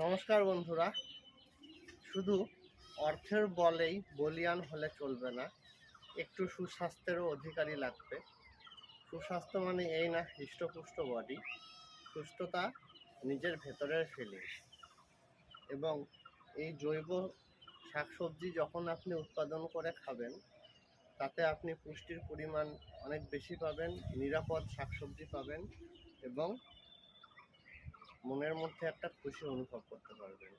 নমস্কার বন্ধুরা। শুধু অর্থের বলেই বলীয়ান হলে চলবে না, একটু সুস্বাস্থ্যেরও অধিকারী লাগবে। সুস্বাস্থ্য মানে এই না হৃষ্টপুষ্ট বডি, সুস্থতা নিজের ভেতরের ফিলিংস। এবং এই জৈব শাকসবজি যখন আপনি উৎপাদন করে খাবেন, তাতে আপনি পুষ্টির পরিমাণ অনেক বেশি পাবেন, নিরাপদ শাকসবজি পাবেন এবং মনের মধ্যে একটা খুশি অনুভব করতে পারবেন।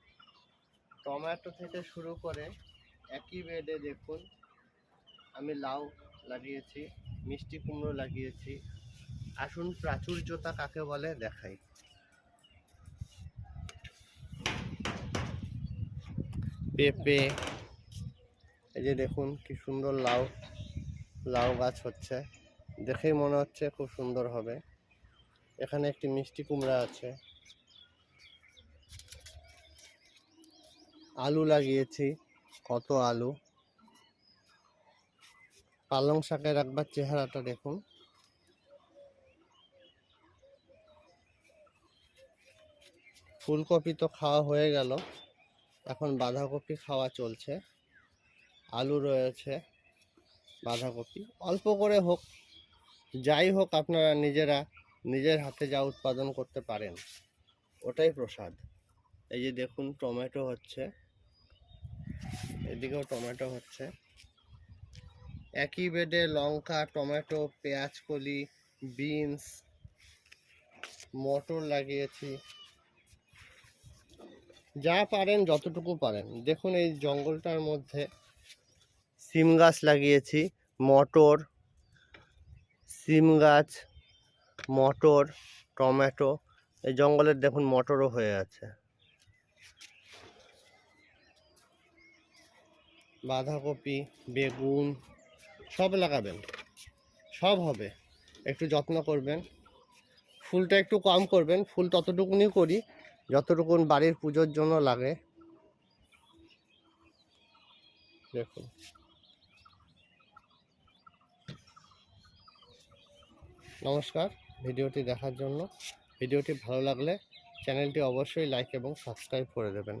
টমেটো থেকে শুরু করে একই বেডে দেখুন আমি লাউ লাগিয়েছি, মিষ্টি কুমড়ো লাগিয়েছি। আসুন প্রাচুর্যতা কাকে বলে দেখাই। পেঁপে, এই যে দেখুন কি সুন্দর লাউ গাছ হচ্ছে, দেখেই মনে হচ্ছে খুব সুন্দর হবে। এখানে একটি মিষ্টি কুমড়া আছে। আলু লাগিয়েছি, কত আলু। পালং শাকের একবার চেহারাটা দেখুন। ফুলকপি তো খাওয়া হয়ে গেল, এখন বাঁধাকপি খাওয়া চলছে। আলু রয়েছে, বাঁধাকপি অল্প করে হোক, যাই হোক আপনারা নিজের হাতে যা উৎপাদন করতে পারেন ওটাই প্রসাদ। এই যে দেখুন টমেটো হচ্ছে, এদিকেও টমেটো হচ্ছে। একই বেডে লঙ্কা, টমেটো, পেঁয়াজ কলি, বিনস, মটর লাগিয়েছি। যা পারেন যতটুকু পারেন। দেখুন এই জঙ্গলটার মধ্যে সিম গাছ লাগিয়েছি, মটর, সিম গাছ, মটর, টমেটো। এই জঙ্গলের দেখুন মটরও হয়ে আছে। বাঁধাকপি, বেগুন সব লাগাবেন, সব হবে। একটু যত্ন করবেন, ফুলটা একটু কম করবেন। ফুল ততটুকুনি করি যতটুকুন বাড়ির পুজোর জন্য লাগে। দেখুন, নমস্কার ভিডিওটি দেখার জন্য। ভিডিওটি ভালো লাগলে চ্যানেলটি অবশ্যই লাইক এবং সাবস্ক্রাইব করে দেবেন।